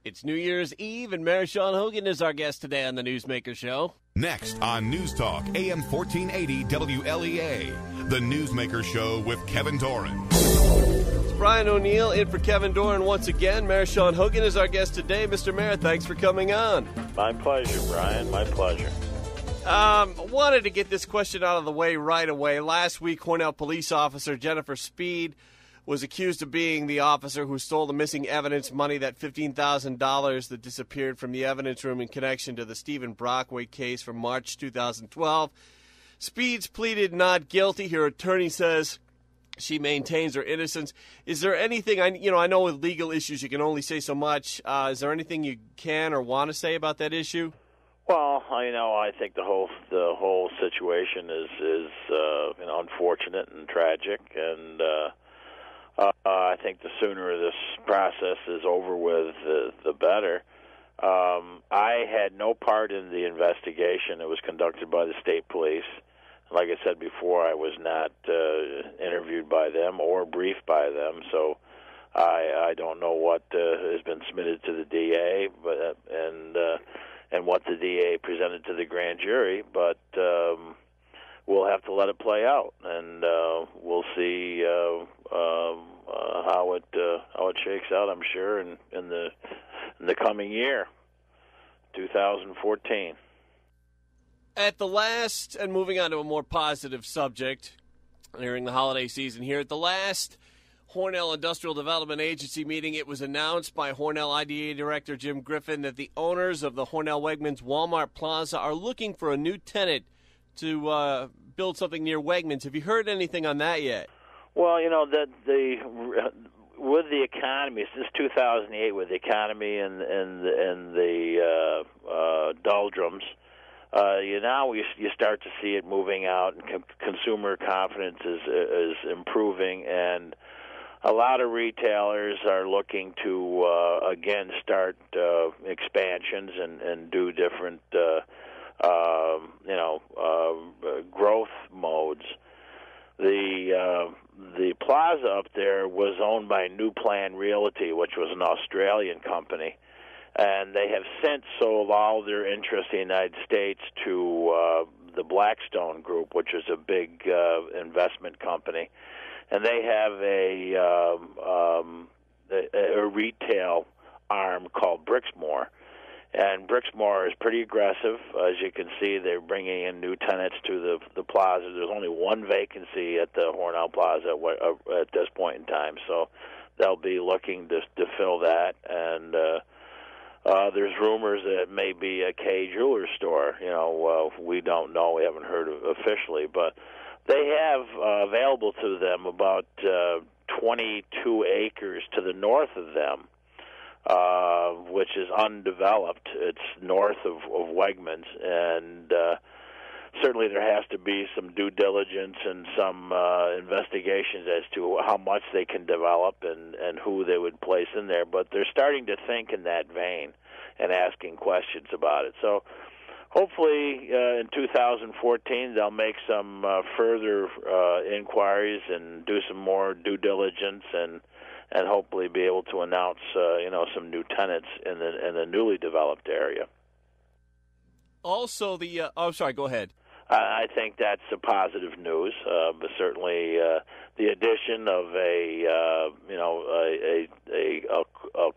It's New Year's Eve, and Mayor Shawn Hogan is our guest today on the Newsmaker Show. Next on News Talk, AM 1480 WLEA, the Newsmaker Show with Kevin Doran. It's Brian O'Neill in for Kevin Doran once again. Mayor Shawn Hogan is our guest today. Mr. Mayor, thanks for coming on. My pleasure, Brian. My pleasure. Wanted to get this question out of the way right away. Last week, Hornell police officer Jennifer Speed was accused of being the officer who stole the missing evidence money, that $15,000 that disappeared from the evidence room in connection to the Stephen Brockway case from March 2012. Speed's pleaded not guilty. Her attorney says she maintains her innocence. Is there anything, I know with legal issues you can only say so much. Is there anything you can or want to say about that issue? Well, I think the whole situation is unfortunate and tragic, and I think the sooner this process is over with, the better. I had no part in the investigation. It was conducted by the state police. Like I said before, I was not interviewed by them or briefed by them, so I don't know what has been submitted to the DA, and what the DA presented to the grand jury, but we'll have to let it play out, and we'll see how it shakes out. I'm sure in the coming year, 2014. At the last, and moving on to a more positive subject, during the holiday season here, at the last Hornell Industrial Development Agency meeting, it was announced by Hornell IDA Director Jim Griffin that the owners of the Hornell Wegmans Walmart Plaza are looking for a new tenant to build something near Wegmans. Have you heard anything on that yet? Well, with the economy, since 2008, with the economy and the doldrums, you start to see it moving out, and consumer confidence is improving, and a lot of retailers are looking to again start expansions and do different growth modes. The plaza up there was owned by New Plan Realty, which was an Australian company, and they have since sold all their interest in the United States to the Blackstone Group, which is a big investment company, and they have a retail arm called Brixmor. And Brixmor is pretty aggressive. As you can see, they're bringing in new tenants to the plaza. There's only one vacancy at the Hornell Plaza at this point in time, so they'll be looking to fill that. And there's rumors that it may be a Kay Jewelry store. We don't know. We haven't heard officially, but they have available to them about 22 acres to the north of them, which is undeveloped. It's north of Wegmans, and certainly there has to be some due diligence and some investigations as to how much they can develop and who they would place in there. But they're starting to think in that vein and asking questions about it. So hopefully in 2014 they'll make some further inquiries and do some more due diligence and hopefully be able to announce, some new tenants in the newly developed area. Also, go ahead. I think that's a positive news, but certainly the addition of a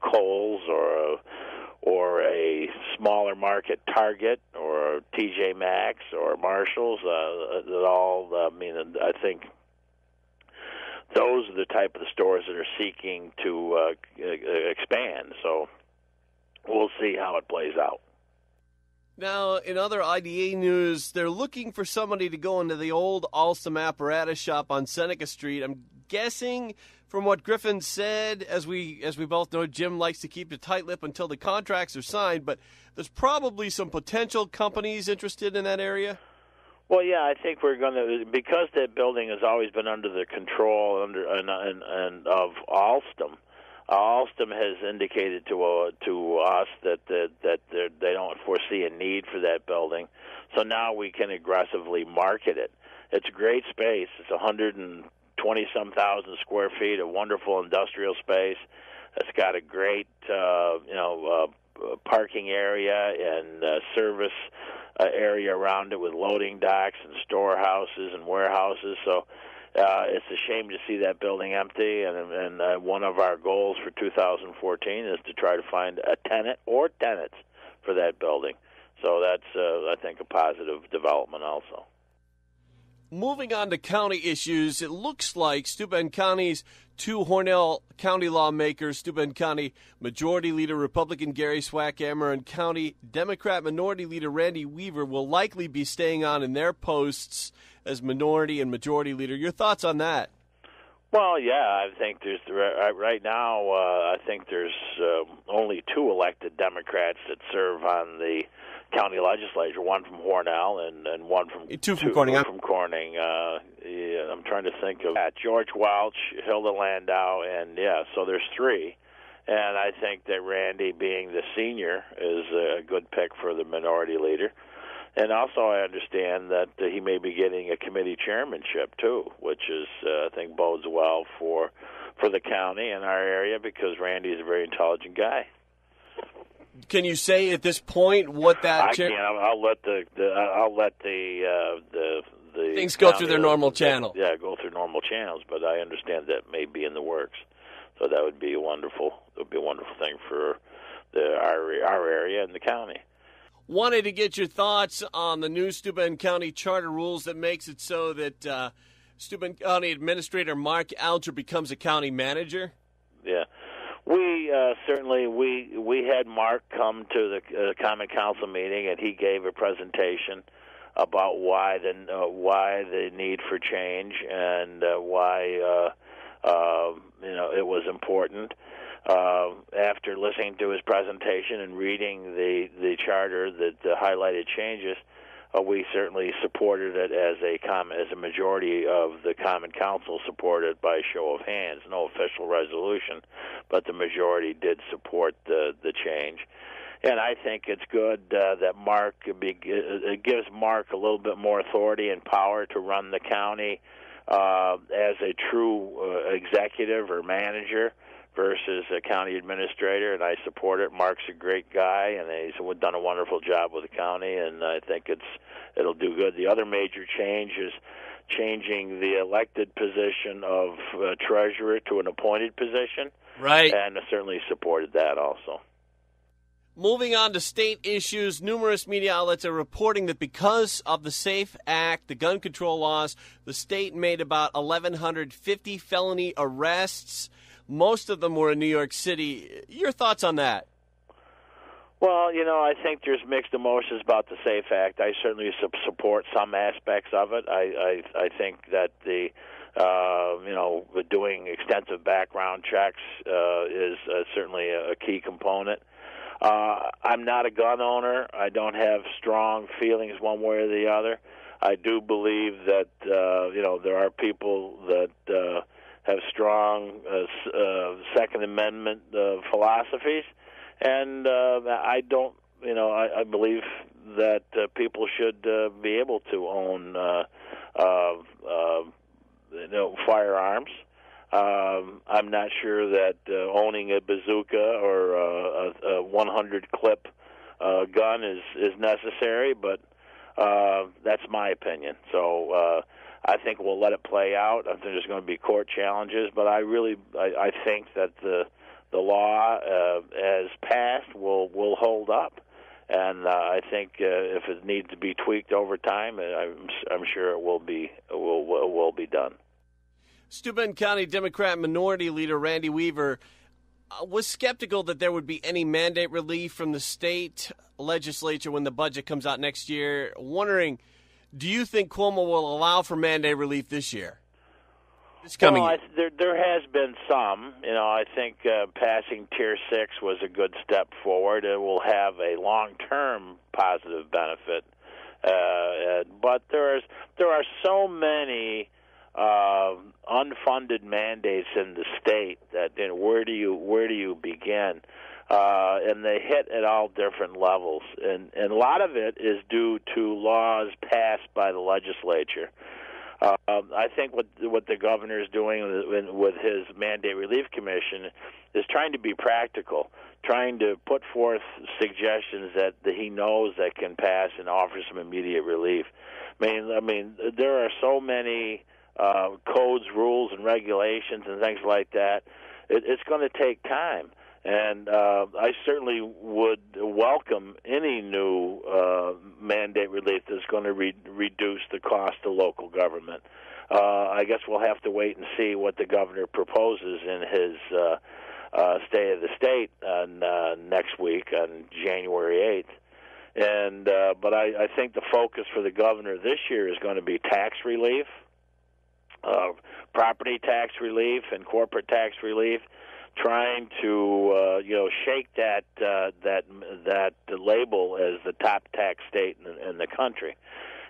Kohl's or a smaller market Target or TJ Maxx or Marshalls, I think those are the type of the stores that are seeking to expand. So we'll see how it plays out. Now, in other IDA news, they're looking for somebody to go into the old Alstom apparatus shop on Seneca Street. I'm guessing from what Griffin said, as we both know, Jim likes to keep a tight lip until the contracts are signed, but there's probably some potential companies interested in that area. Well, yeah, I think we're going to, because that building has always been under the control of Alstom. Alstom has indicated to us that they don't foresee a need for that building, so now we can aggressively market it. It's a great space. It's 120-some thousand square feet, a wonderful industrial space. It's got a great, parking area and service area around it with loading docks and storehouses and warehouses. So it's a shame to see that building empty. And one of our goals for 2014 is to try to find a tenant or tenants for that building. So that's, I think, a positive development also. Moving on to county issues, it looks like Steuben County's two Hornell County lawmakers, Steuben County Majority Leader Republican Gary Swackhammer and County Democrat Minority Leader Randy Weaver, will likely be staying on in their posts as Minority and Majority Leader. Your thoughts on that? Well, yeah, I think there's right now. I think there's only two elected Democrats that serve on the county legislature. One from Hornell and one from Corning. I'm trying to think of George Welch, Hilda Landau, and so there's three. And I think that Randy, being the senior, is a good pick for the minority leader. And also, I understand that he may be getting a committee chairmanship too, which is I think bodes well for the county and our area because Randy is a very intelligent guy. Can you say at this point what that? I can't. I'll let the things go through their normal channel. Yeah, go through normal channels. But I understand that may be in the works, so that would be wonderful. It would be a wonderful thing for our area and the county. Wanted to get your thoughts on the new Steuben County charter rules that makes it so that Steuben County Administrator Mark Alger becomes a county manager. Yeah. We certainly we had Mark come to the Common Council meeting, and he gave a presentation about why the need for change and why it was important. After listening to his presentation and reading the charter that highlighted changes, we certainly supported it as a majority of the Common Council supported by show of hands. No official resolution, but the majority did support the change. And I think it's good that it gives Mark a little bit more authority and power to run the county as a true executive or manager versus a county administrator, and I support it. Mark's a great guy, and he's done a wonderful job with the county, and I think it'll do good. The other major change is changing the elected position of treasurer to an appointed position. Right. And I certainly supported that also. Moving on to state issues, numerous media outlets are reporting that because of the SAFE Act, the gun control laws, the state made about 1,150 felony arrests. Most of them were in New York City. Your thoughts on that? Well, I think there's mixed emotions about the SAFE Act. I certainly support some aspects of it. I think that doing extensive background checks is certainly a key component. I'm not a gun owner. I don't have strong feelings one way or the other. I do believe that there are people that have strong Second Amendment philosophies, and I don't. I believe that people should be able to own firearms. I'm not sure that owning a bazooka or a 100 clip gun is necessary, but that's my opinion. So I think we'll let it play out. I think there's going to be court challenges, but I think that the law as passed will hold up, and I think if it needs to be tweaked over time, I'm sure it will be done. Steuben County Democrat Minority Leader Randy Weaver was skeptical that there would be any mandate relief from the state legislature when the budget comes out next year. Wondering, do you think Cuomo will allow for mandate relief this year? This coming year? There has been some. I think passing Tier 6 was a good step forward. It will have a long-term positive benefit. But there are so many unfunded mandates in the state that where do you begin? And they hit at all different levels, and a lot of it is due to laws passed by the legislature. I think what the governor is doing with his mandate relief commission is trying to be practical, trying to put forth suggestions that he knows that can pass and offer some immediate relief. I mean, there are so many codes, rules, and regulations and things like that. It's going to take time. And I certainly would welcome any new mandate relief that's going to reduce the cost to local government. I guess we'll have to wait and see what the governor proposes in his State of the State next week on January 8th. And but I think the focus for the governor this year is going to be tax relief, property tax relief, and corporate tax relief, trying to shake that label as the top tax state in the country,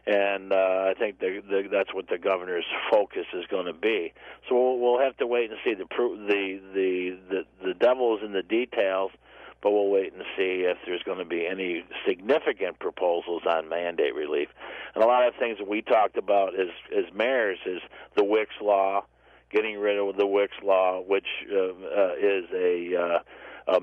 and I think that's what the governor's focus is going to be. So we'll have to wait and see. The devil is in the details, but we'll wait and see if there's going to be any significant proposals on mandate relief. And a lot of things that we talked about as mayors is the Wicks law. Getting rid of the Wicks law, which is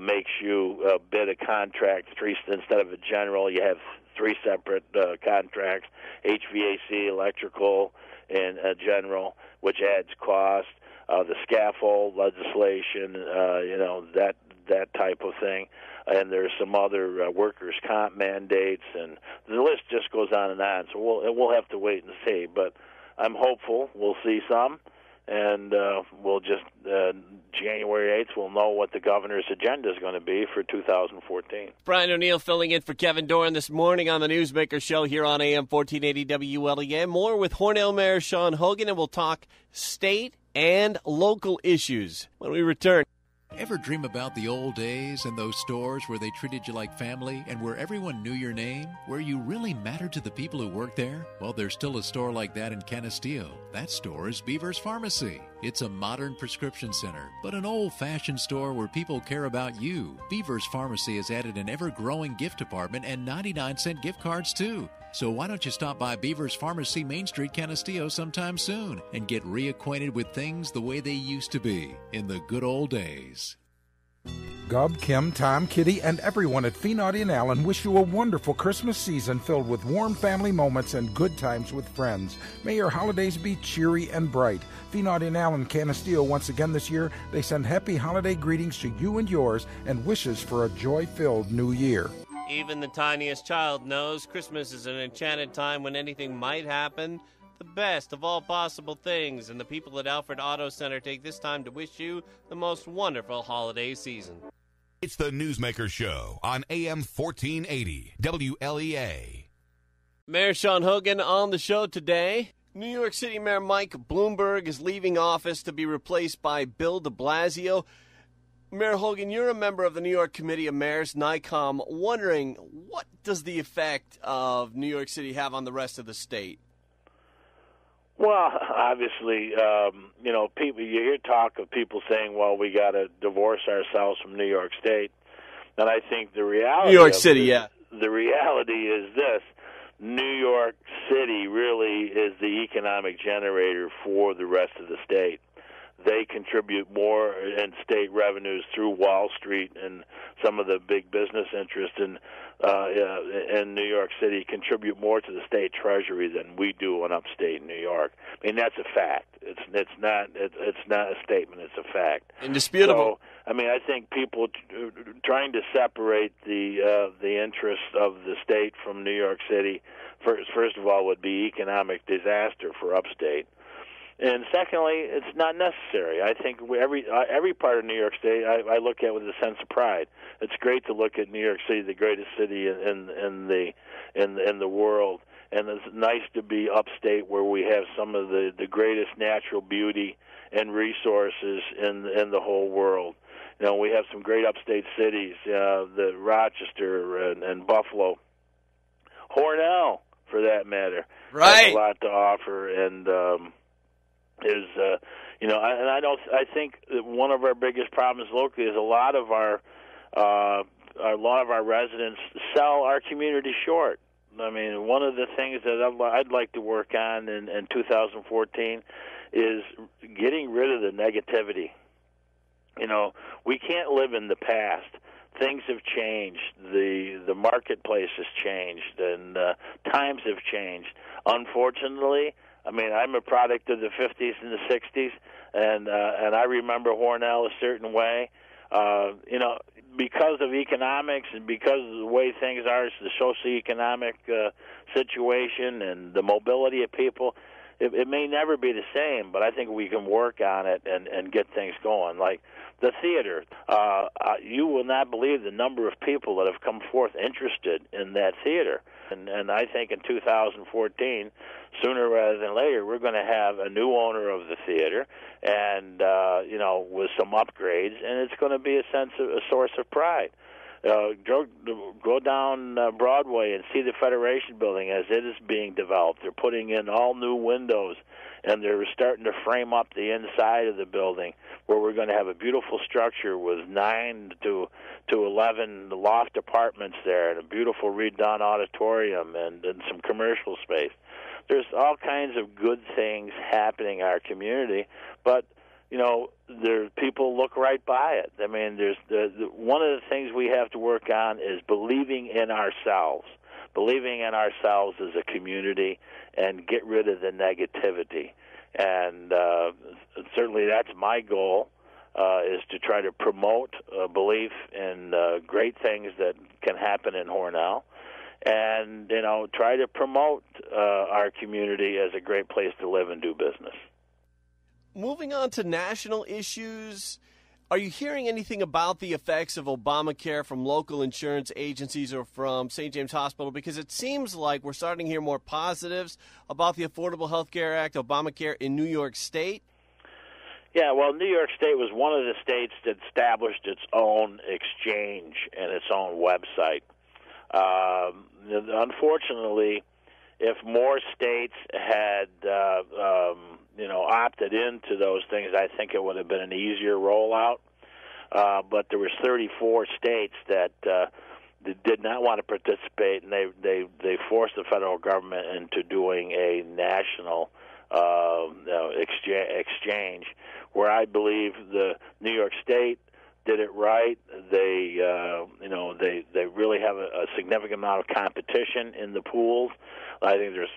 makes you bid a contract instead of a general. You have three separate contracts: HVAC, electrical, and general, which adds cost. The scaffold legislation, that type of thing, and there's some other workers' comp mandates, and the list just goes on and on. So we'll have to wait and see. But I'm hopeful we'll see some. And we'll just, January 8th, we'll know what the governor's agenda is going to be for 2014. Brian O'Neill filling in for Kevin Doran this morning on the Newsmaker Show here on AM 1480 WLEA. More with Hornell Mayor Shawn Hogan, and we'll talk state and local issues when we return. Ever dream about the old days and those stores where they treated you like family and where everyone knew your name, where you really mattered to the people who worked there? Well, there's still a store like that in Canisteo. That store is Beaver's Pharmacy. It's a modern prescription center, but an old-fashioned store where people care about you. Beaver's Pharmacy has added an ever-growing gift department and 99-cent gift cards, too. So why don't you stop by Beaver's Pharmacy, Main Street, Canisteo sometime soon and get reacquainted with things the way they used to be in the good old days. Gub, Kim, Tom, Kitty, and everyone at Phenaughty and Allen wish you a wonderful Christmas season filled with warm family moments and good times with friends. May your holidays be cheery and bright. Phenaughty and Allen, Canisteo, once again this year, they send happy holiday greetings to you and yours and wishes for a joy-filled new year. Even the tiniest child knows Christmas is an enchanted time when anything might happen. The best of all possible things, and the people at Alfred Auto Center take this time to wish you the most wonderful holiday season. It's the Newsmaker Show on AM 1480 WLEA. Mayor Shawn Hogan on the show today. New York City Mayor Mike Bloomberg is leaving office to be replaced by Bill de Blasio. Mayor Hogan, you're a member of the New York Committee of Mayors, NYCOM, wondering what does the effect of New York City have on the rest of the state? Well, obviously, people. You hear talk of people saying, "Well, we got to divorce ourselves from New York State," and I think the reality, New York City, yeah. The reality is this: New York City really is the economic generator for the rest of the state. They contribute more in state revenues through Wall Street, and some of the big business interests in New York City contribute more to the state treasury than we do in upstate New York. I mean, that's a fact. It's not a statement. It's a fact. Indisputable. So, I mean, I think people trying to separate the interests of the state from New York City, first of all, would be economic disaster for upstate. And secondly, it's not necessary. I think every part of New York State I look at with a sense of pride. It's great to look at New York City, the greatest city in the world, and it's nice to be upstate where we have some of the greatest natural beauty and resources in the whole world. You know, we have some great upstate cities, the Rochester and Buffalo, Hornell, for that matter, right, has a lot to offer, and I think that one of our biggest problems locally is a lot of our residents sell our community short. I mean, one of the things that I'd like to work on in 2014 is getting rid of the negativity. You know, we can't live in the past. Things have changed. The marketplace has changed, and times have changed. Unfortunately, I mean, I'm a product of the 50s and the 60s, and I remember Hornell a certain way. You know, because of economics and because of the way things are, the socioeconomic situation and the mobility of people, it may never be the same, but I think we can work on it and get things going. Like the theater, you will not believe the number of people that have come forth interested in that theater. And I think in 2014, sooner rather than later, we're going to have a new owner of the theater, and you know, with some upgrades, and it's going to be a source of pride. Go down Broadway and see the Federation Building as it is being developed. They're putting in all new windows, and they're starting to frame up the inside of the building, where we're going to have a beautiful structure with 9 to 11 loft apartments there, and a beautiful redone auditorium and some commercial space. There's all kinds of good things happening in our community, but you know, people look right by it. I mean, one of the things we have to work on is believing in ourselves as a community, and get rid of the negativity. And certainly that's my goal, is to try to promote belief in great things that can happen in Hornell, and you know, try to promote our community as a great place to live and do business. Moving on to national issues, are you hearing anything about the effects of Obamacare from local insurance agencies or from St. James Hospital? Because it seems like we're starting to hear more positives about the Affordable Health Care Act, Obamacare, in New York State. Yeah, well, New York State was one of the states that established its own exchange and its own website. Unfortunately, if more states had opted into those things, I think it would have been an easier rollout. But there was 34 states that did not want to participate, and they forced the federal government into doing a national exchange, where I believe the New York State did it right. They really have a significant amount of competition in the pools. I think there's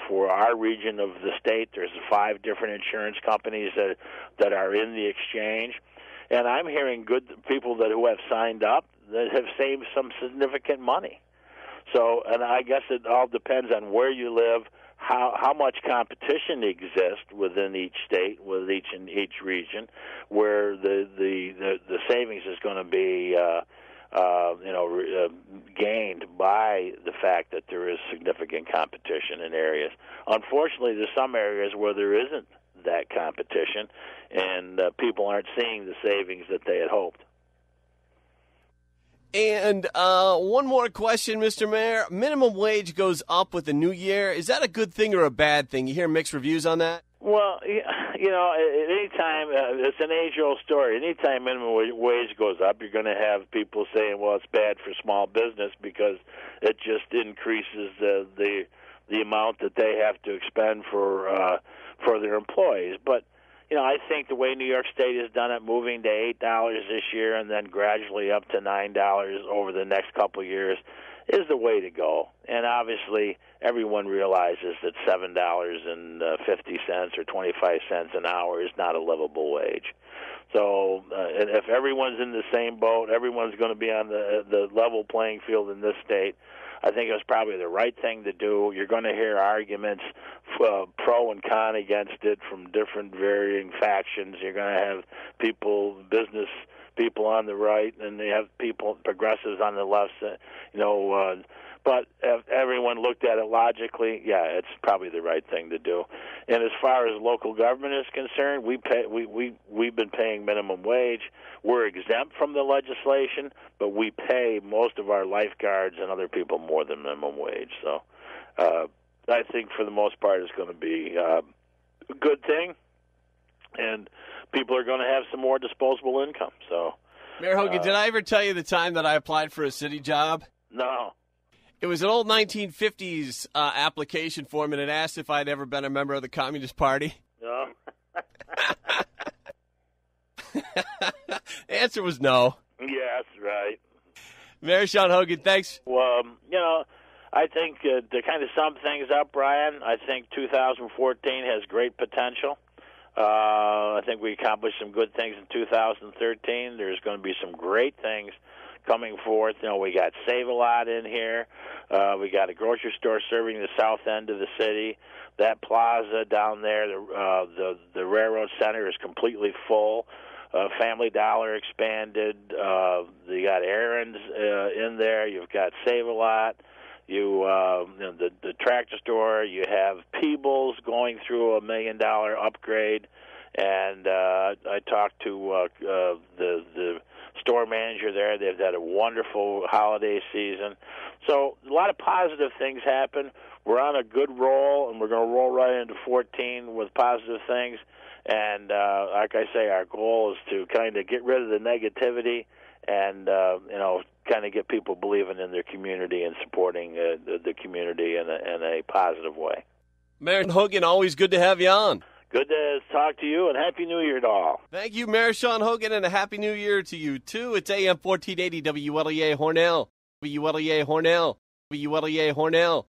for our region of the state, there's 5 different insurance companies that are in the exchange, and I'm hearing good people who have signed up that have saved some significant money. So, and I guess it all depends on where you live, how much competition exists within each state, with each region, where the savings is going to be gained by the fact that there is significant competition in areas. Unfortunately, there's some areas where there isn't that competition, and people aren't seeing the savings that they had hoped. And one more question, Mr. Mayor. Minimum wage goes up with the new year. Is that a good thing or a bad thing? You hear mixed reviews on that? Well, you know, at any time, it's an age-old story. Anytime minimum wage goes up, you're going to have people saying, well, it's bad for small business because it just increases the amount that they have to expend for their employees. But, you know, I think the way New York State has done it, moving to $8 this year and then gradually up to $9 over the next couple of years, is the way to go. And obviously, everyone realizes that $7.50 or 25 cents an hour is not a livable wage. So and if everyone's in the same boat, everyone's going to be on the level playing field in this state, I think it was probably the right thing to do. You're going to hear arguments pro and con against it from different varying factions. You're going to have business people on the right, and they have progressives on the left. But if everyone looked at it logically, yeah, it's probably the right thing to do. And as far as local government is concerned, we've been paying minimum wage. We're exempt from the legislation, but we pay most of our lifeguards and other people more than minimum wage. So I think for the most part it's going to be a good thing, and people are going to have some more disposable income. So, Mayor Hogan, did I ever tell you the time that I applied for a city job? No. It was an old 1950s application form, and it asked if I'd ever been a member of the Communist Party. No. The answer was no. Yes, right. Mayor Shawn Hogan, thanks. Well, I think to kind of sum things up, Brian, I think 2014 has great potential. I think we accomplished some good things in 2013. There's going to be some great things coming forth. We got Save-A-Lot in here. We got a grocery store serving the south end of the city. That plaza down there, the Railroad Center is completely full. Family Dollar expanded. You got Aaron's in there. You've got Save-A-Lot. The tractor store. You have Peebles going through $1 million upgrade. And I talked to the store manager there. They've had a wonderful holiday season. So a lot of positive things happen. We're on a good roll, and we're going to roll right into 14 with positive things. And like I say, our goal is to kind of get rid of the negativity and, kind of get people believing in their community and supporting the community in a positive way. Mayor Hogan, always good to have you on. Good to talk to you, and Happy New Year to all. Thank you, Mayor Shawn Hogan, and a Happy New Year to you, too. It's AM 1480 WLEA Hornell. WLEA Hornell. WLEA Hornell.